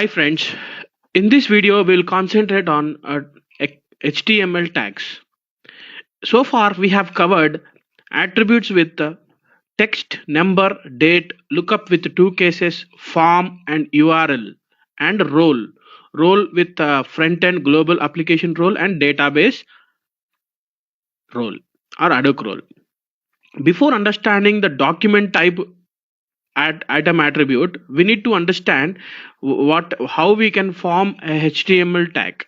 Hi friends, in this video we'll concentrate on HTML tags. So far we have covered attributes with text, number, date, lookup with two cases, form and URL, and role. Role with front-end global application role and database role or Hadoop role. Before understanding the document type item attribute, we need to understand how we can form a HTML tag.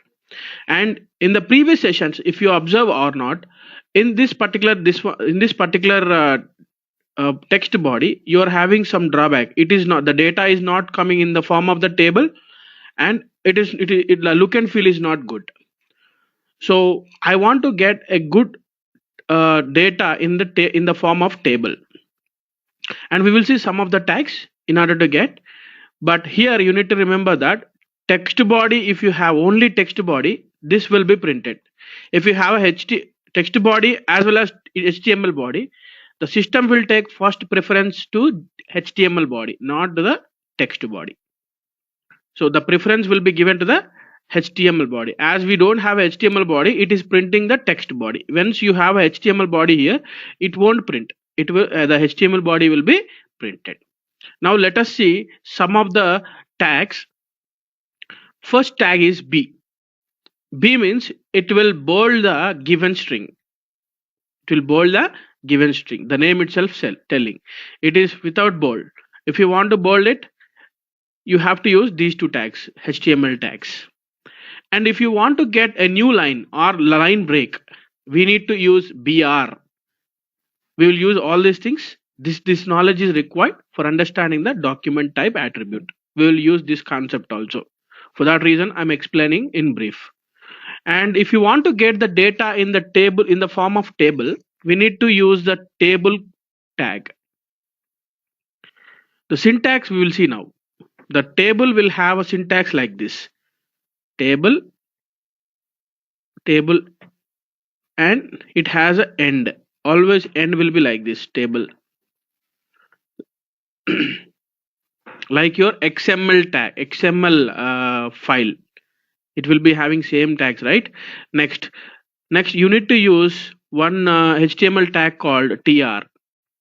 And in the previous sessions, if you observe or not, in this particular text body, you are having some drawback. It is not, the data is not coming in the form of the table, and the look and feel is not good. So I want to get a good data in the form of table, and we will see some of the tags in order to get. But here you need to remember that text body, if you have only text body, this will be printed. If you have a text body as well as HTML body, the system will take first preference to HTML body, not to the text body. So the preference will be given to the HTML body. As we don't have a HTML body, it is printing the text body. Once you have a HTML body here, it won't print. It will the HTML body will be printed. Now let us see some of the tags. First tag is B. B means it will bold the given string. It will bold the given string. The name itself telling. It is without bold. If you want to bold it, you have to use these two tags, HTML tags. And if you want to get a new line or line break, we need to use BR. We will use all these things. This knowledge is required for understanding the document type attribute. We will use this concept also. For that reason, I'm explaining in brief. And if you want to get the data in the table, in the form of table, we need to use the table tag. The syntax we will see now. The table will have a syntax like this. Table, and it has an end. Always end will be like this, table. Like your XML tag, XML file, it will be having same tags, right? Next you need to use one HTML tag called tr.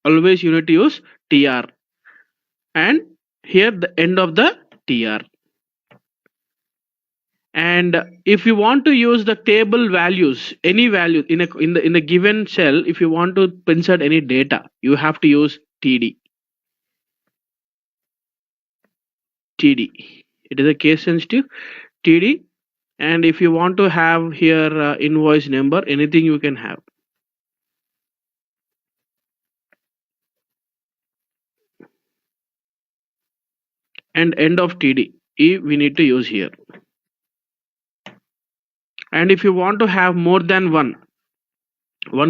Always you need to use tr, and here the end of the tr. And if you want to use the table values, any value in the given cell, if you want to insert any data, you have to use td. It is a case sensitive td. And if you want to have here invoice number, anything you can have. And end of td we need to use here. And if you want to have more than one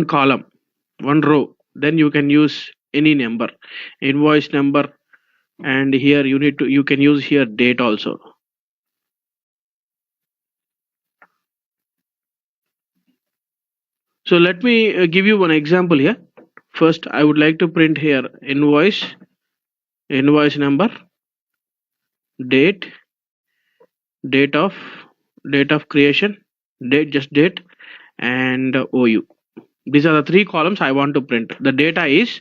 column, one row, then you can use any number, invoice number, and here you can use here date also. So let me give you one example here. First I would like to print here invoice number, date of creation, date, and OU. These are the three columns I want to print. The data is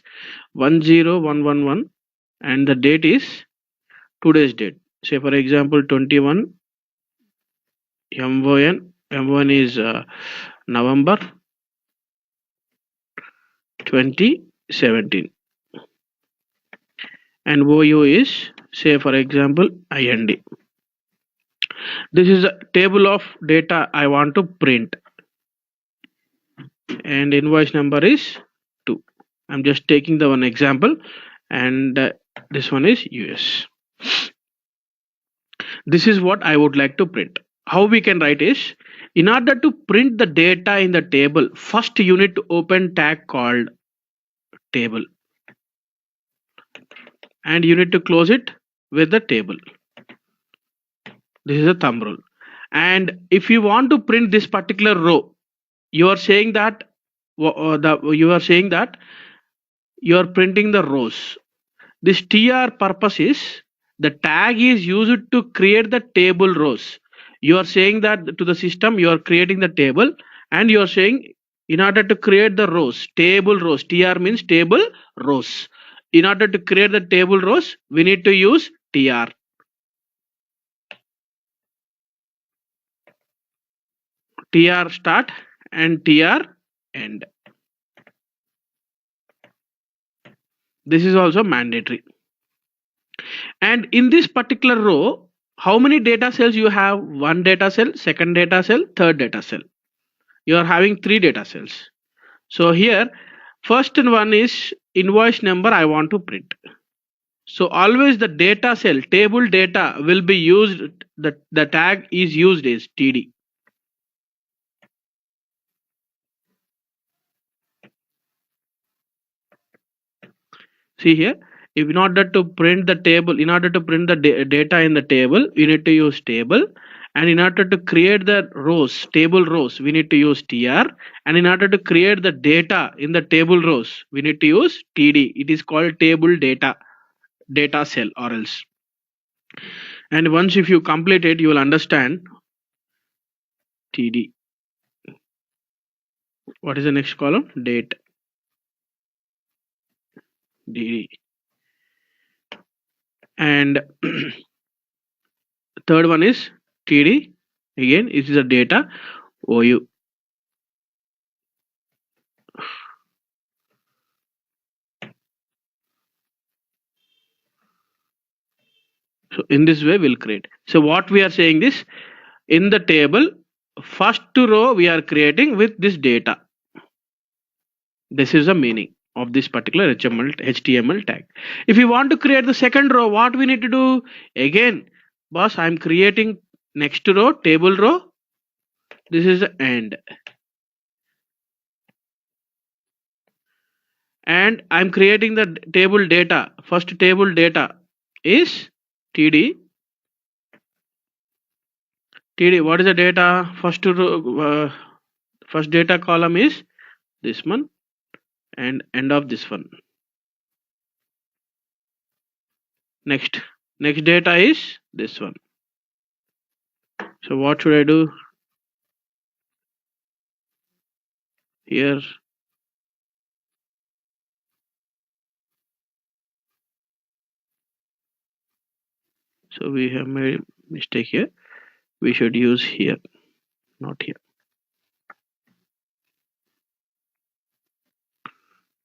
10111 and the date is today's date. Say for example 21 M1 is November 2017, and OU is, say for example, IND. This is a table of data I want to print, and invoice number is 2. I'm just taking the one example, and this one is US. This is what I would like to print. How we can write is, in order to print the data in the table, first you need to open tag called table, and you need to close it with the table. This is a thumb rule. And if you want to print this particular row, you are saying that you are printing the rows. This tr purpose is The tag is used to create the table rows. You are saying that to the system, you are creating the table, and you are saying in order to create the rows, table rows, tr means table rows. In order to create the table rows, we need to use tr. Tr start and tr end. This is also mandatory. And in this particular row, how many data cells you have? One data cell, second data cell, third data cell. You are having 3 data cells. So here, first one is invoice number I want to print. So always the data cell, table data will be used, the tag is used as TD. See here, if in order to print the table, in order to print the data in the table, we need to use table. And in order to create the rows, table rows, we need to use tr. And in order to create the data in the table rows, we need to use td. It is called table data cell or else. And once if you complete it, you will understand td. What is the next column? Date. dd. And third one is td. Again, it is a data ou. So in this way we'll create. So what we are saying this, in the table, first row we are creating with this data. This is the meaning of this particular HTML tag. If you want to create the second row, what we need to do? Again, boss, I'm creating next row, table row. This is the end. And I'm creating the table data. First table data is TD. TD, what is the data? First row, first data column is this one, and end of this one. Next data is this one. So what should I do here? So we have made a mistake here. We should use here, not here.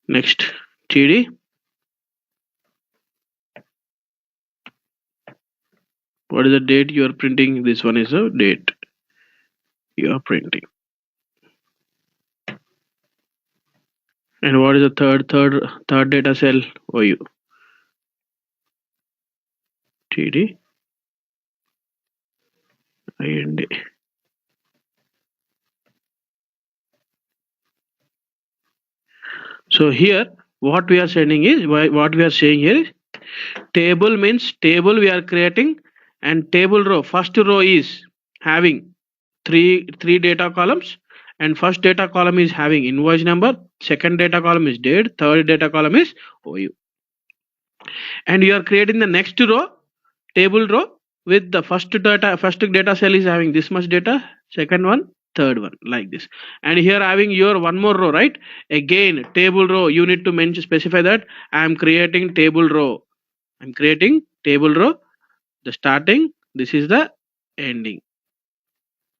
Next, TD. What is the date you are printing? This one is the date you are printing. And what is the third data cell? OU. TD. IND. So here, what we are saying is, table means table we are creating, and table row, first row is having three data columns, and first data column is having invoice number, second data column is date, third data column is OU. And you are creating the next row, table row, with the first data cell is having this much data, second one, third one, like this. And here having your one more row, right? Again, table row, you need to specify that I am creating table row. I'm creating table row, the starting, this is the ending.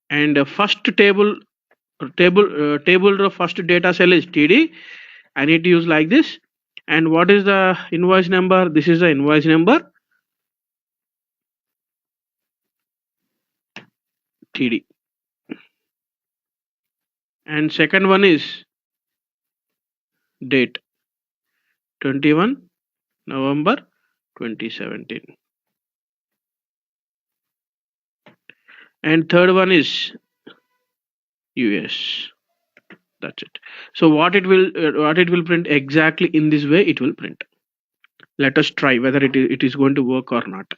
And first table row, first data cell is TD. I need to use like this. And what is the invoice number? This is the invoice number, TD. And second one is date, 21 November 2017. And third one is US. That's it. So what it will print exactly in this way, it will print. Let us try whether it is going to work or not.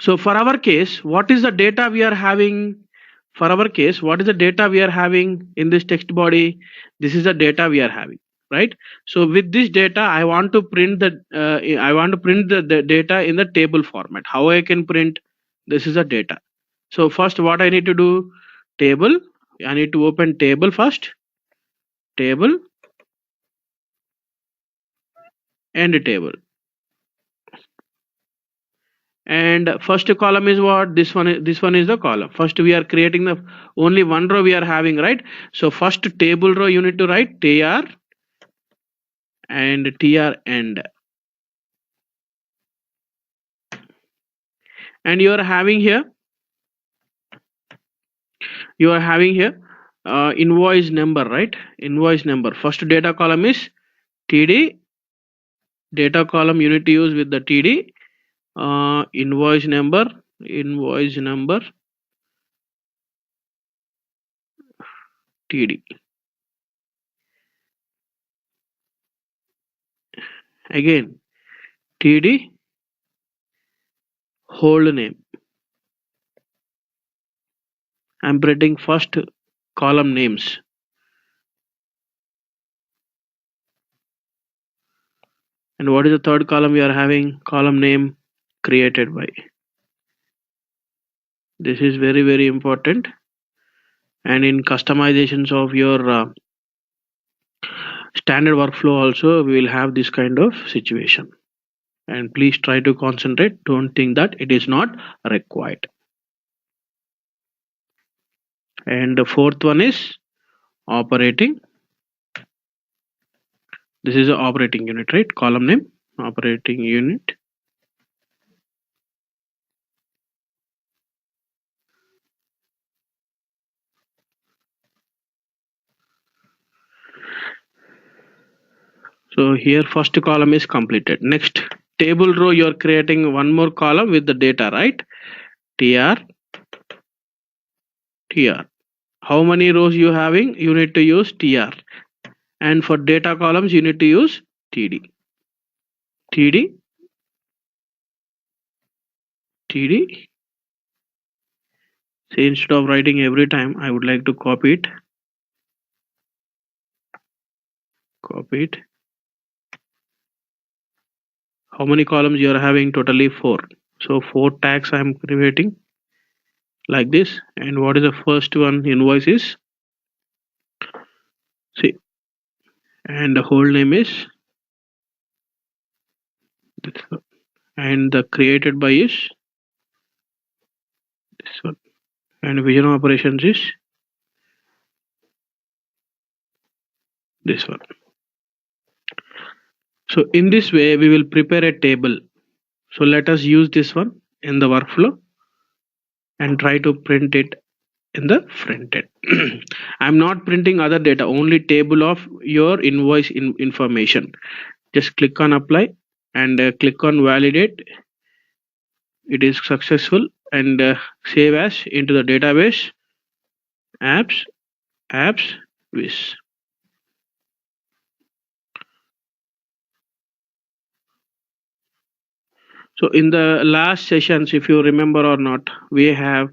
So for our case, what is the data we are having? For our case, what is the data we are having in this text body? This is the data we are having. right? So with this data, I want to print the data in the table format. How I can print? This is the data. So first, what I need to do? Table. I need to open table first. Table and table. And first column is what? This one is the column. First we are creating the only one row we are having, right? So first table row you need to write tr and tr end, and you are having here invoice number, right? Invoice number. First data column is td. Data column you need to use with the td. Invoice number td. Again td whole name. I'm printing first column names. And what is the third column we are having? Column name created by. This is very, very important. And in customizations of your standard workflow also, we will have this kind of situation. And please try to concentrate. Don't think that it is not required. And the fourth one is operating. This is the operating unit, right? Column name, operating unit. So here first column is completed. Next table row, you are creating one more column with the data, right? tr. How many rows you having? You need to use tr. And for data columns you need to use td. td td. So instead of writing every time, I would like to copy it. How many columns you are having? Totally 4. So 4 tags I am creating like this. And what is the first one? Invoices. See, and the whole name is this one. And the created by is this one. And vision operations is this one. So in this way we will prepare a table. So let us use this one in the workflow and try to print it in the front end. I'm not printing other data, only table of your invoice information. Just click on apply and click on validate. It is successful, and save as into the database apps wish. So in the last sessions, if you remember or not, we have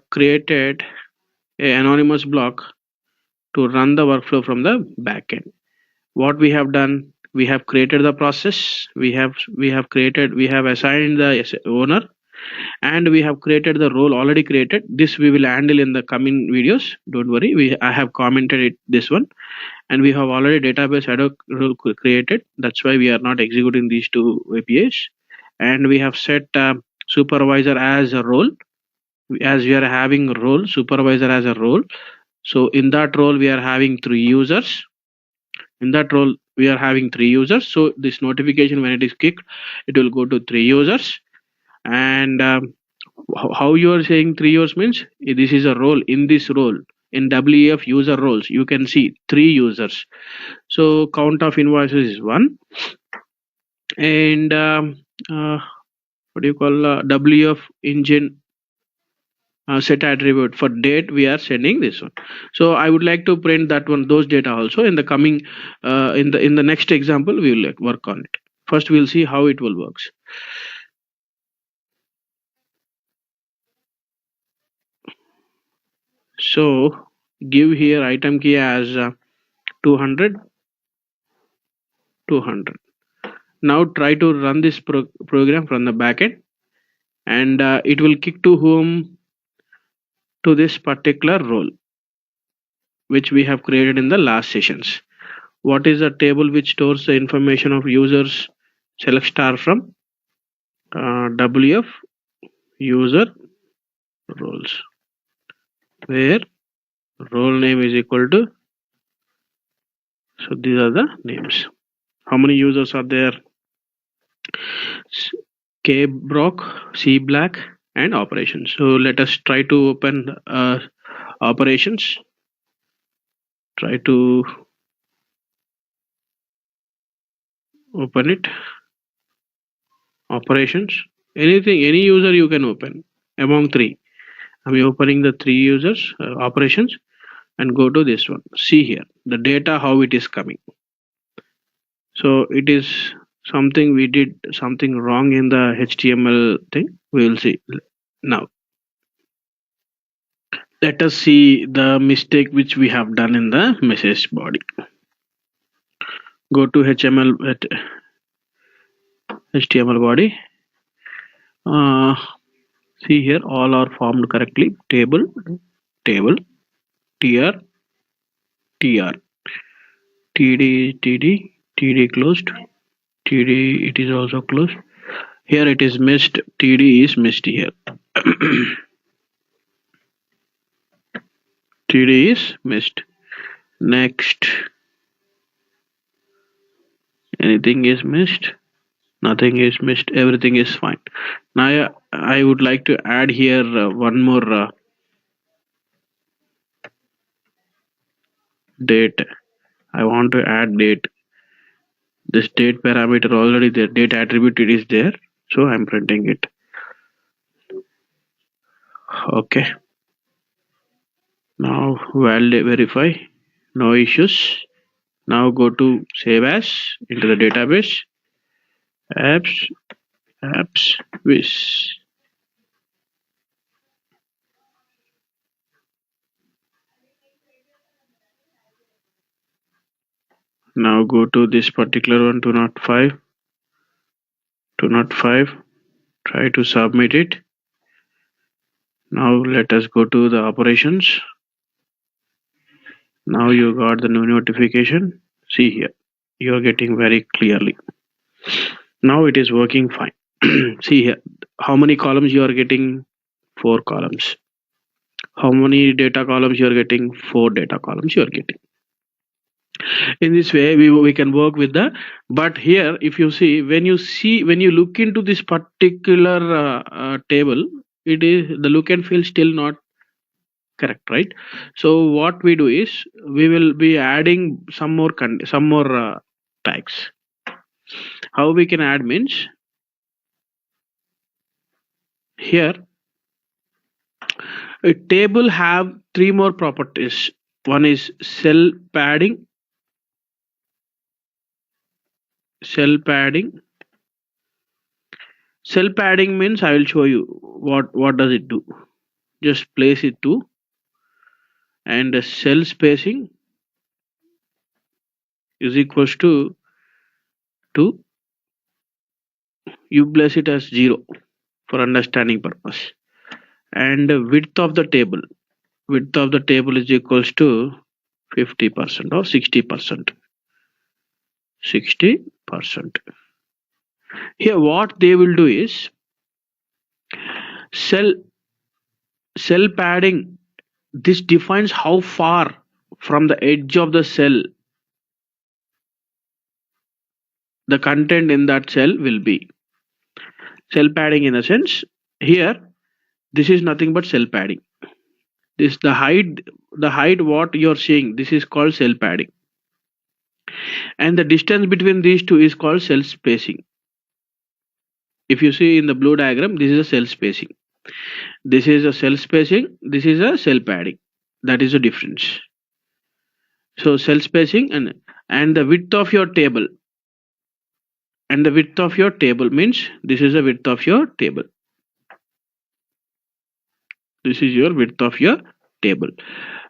created a anonymous block to run the workflow from the backend. What we have done, we have created the process, we have assigned the owner, and we have created the role already created. This we will handle in the coming videos. Don't worry, I have commented it, this one, and we have already database ad hoc role created. That's why we are not executing these two APIs. And we have set supervisor as a role, as we are having role supervisor as a role. So in that role we are having 3 users. So this notification, when it is kicked, it will go to 3 users. And how you are saying 3 users means this is a role. In this role, in WEF user roles, you can see 3 users. So count of invoices is 1. And what do you call WF engine set attribute for date, we are sending this one. So I would like to print that one, those data also in the coming in the next example. We will work on it. First we'll see how it will works. So give here item key as 200 200. Now try to run this program from the backend, and it will kick to whom, to this particular role which we have created in the last sessions. What is a table which stores the information of users? Select star from WF user roles, where role name is equal to, so these are the names. How many users are there? K Brock, C Black, and operations. So let us try to open operations. Try to open it. Operations. Anything, any user you can open among three. I'm opening the three users operations, and go to this one. See here the data, how it is coming. So it is something, we did something wrong in the HTML thing. We will see now. Let us see the mistake which we have done in the message body. Go to HTML body. See here, all are formed correctly. Table, table, tr, tr, td closed, td, it is also closed. Here it is missed, td is missed here. td is missed. Next, anything is missed? Nothing is missed, everything is fine. Now I would like to add here one more date. I want to add date. This date parameter already there, date attribute, it is there, so I'm printing it. Okay, now validate, verify, no issues. Now go to save as into the database, apps wish. Now go to this particular one, 205, try to submit it. Now let us go to the operations. Now you got the new notification. See here, you are getting very clearly. Now it is working fine. See here, how many columns you are getting? 4 columns. How many data columns you are getting? 4 data columns you are getting. In this way we can work with the, but here if you see, when you look into this particular table, it is the look and feel still not correct, right? So what we do is, we will be adding some more tags. How we can add means, here a table have 3 more properties. One is cell padding. Cell padding means, I will show you what does it do. Just place it to, and the cell spacing is equals to you place it as 0 for understanding purpose, and the width of the table is equals to 50% or 60%. Here what they will do is, cell padding, this defines how far from the edge of the cell the content in that cell will be. Cell padding, in a sense, here this is nothing but cell padding. This the height what you're seeing, this is called cell padding, and the distance between these two is called cell spacing. If you see in the blue diagram, this is a cell spacing, this is a cell spacing, this is a cell padding. That is the difference. So cell spacing and the width of your table, and the width of your table means, this is the width of your table. This is your width of your table.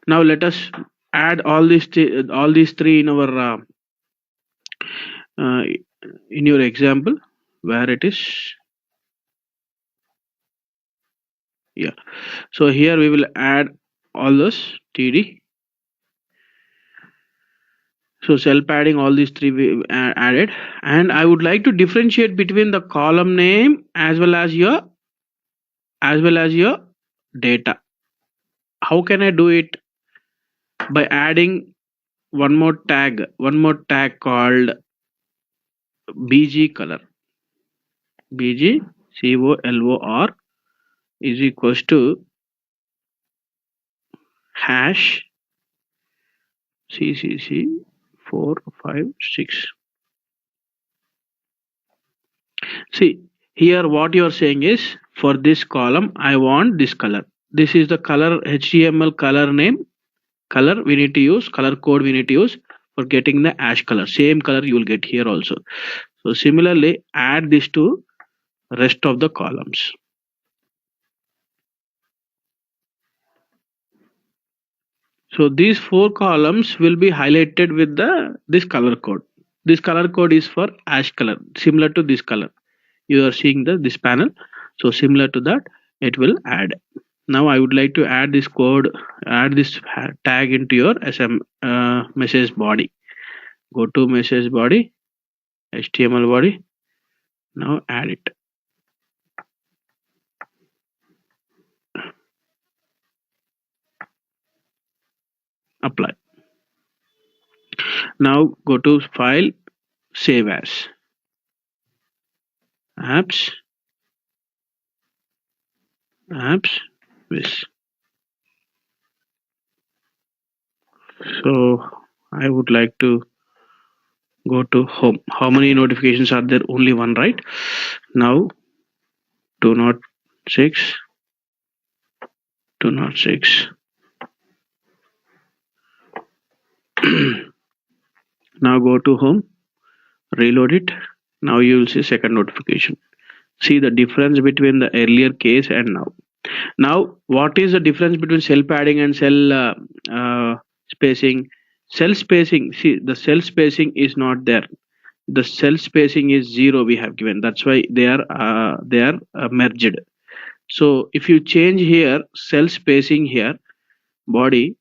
Now let us add all these three in our in your example where it is. Yeah, so here we will add all those td. So cell padding, all these three we added, and I would like to differentiate between the column name as well as your data. How can I do it? By adding one more tag called bg color. bg color is equals to hash ccc 456. See, here what you are saying is, for this column I want this color. This is the color, html color name, color we need to use, color code we need to use for getting the ash color. Same color you will get here also. So similarly add this to rest of the columns. So these 4 columns will be highlighted with this color code. This color code is for ash color, similar to this color. You are seeing this panel. So similar to that, it will add. Now I would like to add this code, add this tag into your SM message body. Go to message body, HTML body. Now add it. Apply. Now go to file, save as, apps, this. So I would like to go to home. How many notifications are there? Only one, right? Now 206. Now go to home, reload it. Now you will see second notification. See the difference between the earlier case and now. Now what is the difference between cell padding and cell spacing? Cell spacing, see, the cell spacing is not there. The cell spacing is 0 we have given. That's why they are merged. So if you change here cell spacing here, body,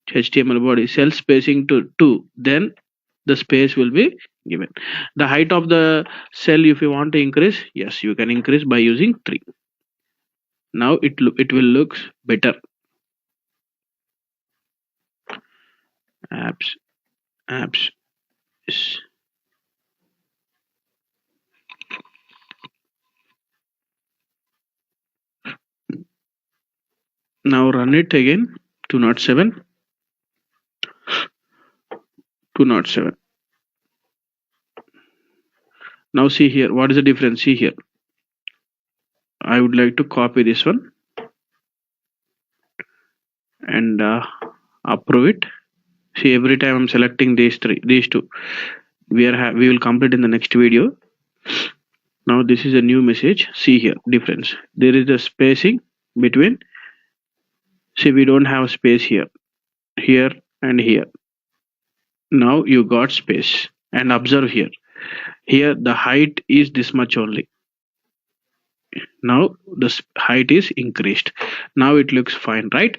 HTML body, cell spacing to 2, then the space will be given. The height of the cell, if you want to increase, yes, you can increase by using 3. Now it will look better. Apps. Yes. Now run it again. 207. Now see here, what is the difference? See here, I would like to copy this one and approve it. See, every time I'm selecting these two, we will complete in the next video. Now this is a new message. See here, difference. There is a spacing between. See, we don't have space here and here. Now you got space, and observe here. Here the height is this much only. Now the height is increased. Now it looks fine, right?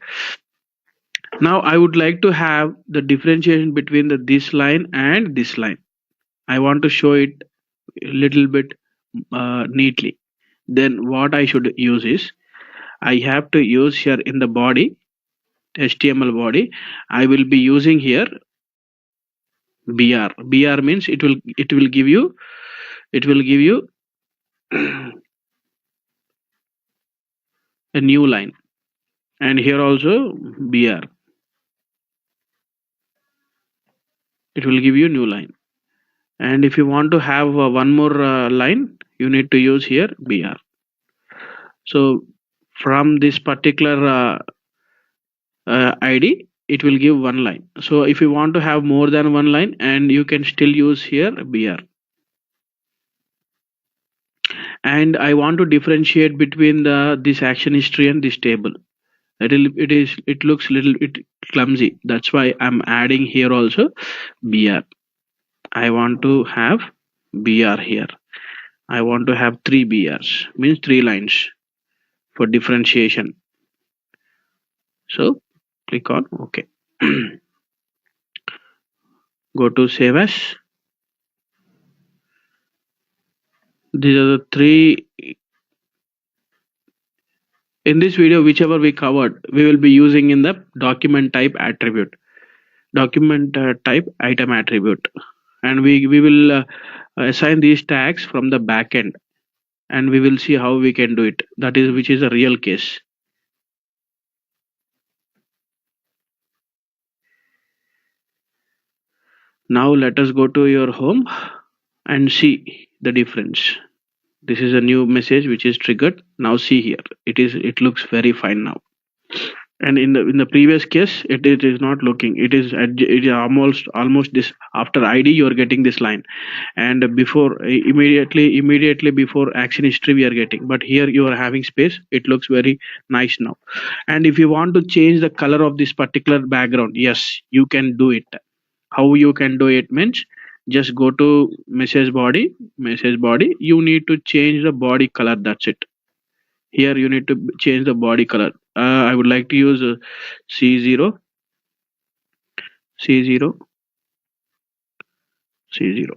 Now I would like to have the differentiation between this line and this line. I want to show it a little bit neatly. Then what I should use is, I have to use here in the body, HTML body, I will be using here BR. BR means it will give you a new line, and here also BR. It will give you new line. And if you want to have one more line, you need to use here BR. So from this particular ID, it will give one line. So if you want to have more than one line, and you can still use here BR. And I want to differentiate between this action history and this table. It looks little bit clumsy. That's why I'm adding here also BR. I want to have BR here. I want to have 3 BRs, means 3 lines for differentiation. So click on OK. Go to save as. These are the 3. In this video, whichever we covered, we will be using in the document type attribute, document type item attribute, and we will assign these tags from the backend, and we will see how we can do it. That is, which is a real case. Now let us go to your home and see the difference. This is a new message which is triggered. Now see here, it looks very fine now. And in the previous case, it is not looking. It is almost this. After ID, you are getting this line, and before immediately before action history we are getting. But here you are having space. It looks very nice now. And if you want to change the color of this particular background, yes, you can do it. How you can do it means, just go to message body. You need to change the body color. That's it. Here you need to change the body color. I would like to use C0 C0 C0.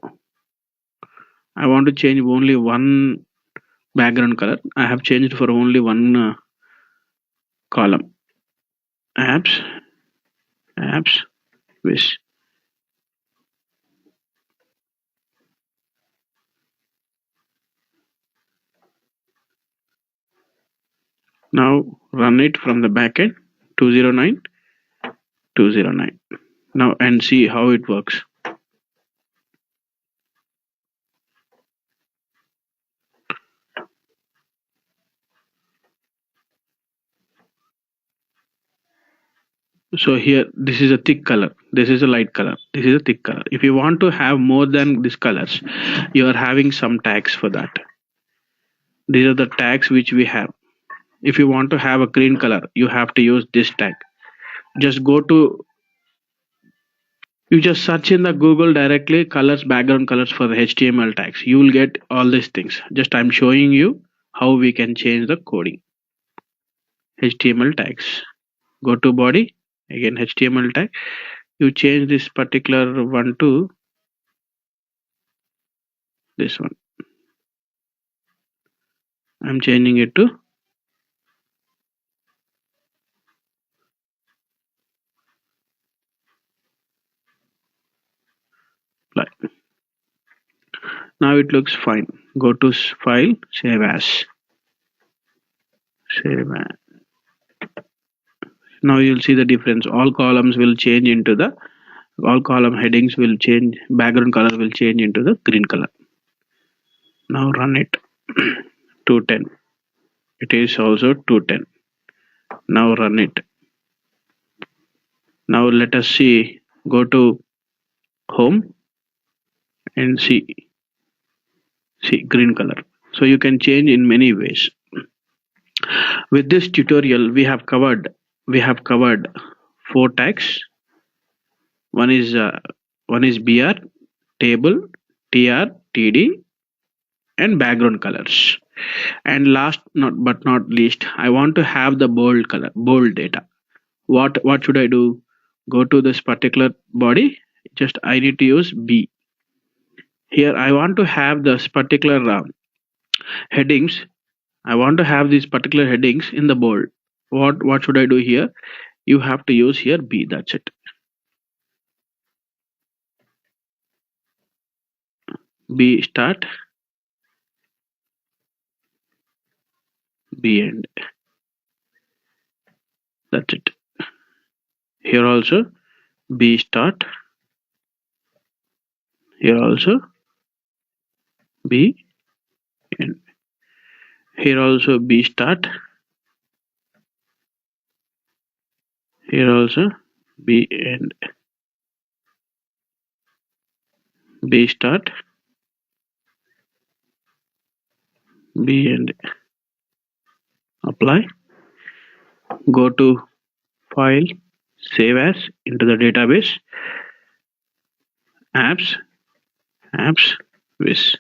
I want to change only one background color. I have changed for only one column. Apps wish. Now run it from the backend 209 209. Now and see how it works. So here, this is a thick color, this is a light color, this is a thick color. If you want to have more than these colors, you are having some tags for that. These are the tags which we have. If you want to have a green color, you have to use this tag. Just go to, you just search in the Google directly colors, background colors for the HTML tags. You will get all these things. Just I'm showing you how we can change the coding. HTML tags. Go to body, again HTML tag. You change this particular one to this one. I'm changing it to apply. Now it looks fine. Go to file, save as. Now you'll see the difference. All columns will change into the, all column headings will change, background color will change into the green color. Now run it. 210. It is also 210. Now run it. Now let us see. Go to home and see green color. So you can change in many ways. With this tutorial, we have covered 4 tags. One is BR, table, TR, TD, and background colors. And last but not least, I want to have the bold color, bold data. What should I do? Go to this particular body. Just I need to use B. Here I want to have this particular headings. I want to have these particular headings in the bold. What should I do here? You have to use here B. That's it. B start, B end. That's it. Here also B start. Here also B end. Here also B start. Here also B end. B start, B end. Apply. Go to file, save as, into the database, apps, apps with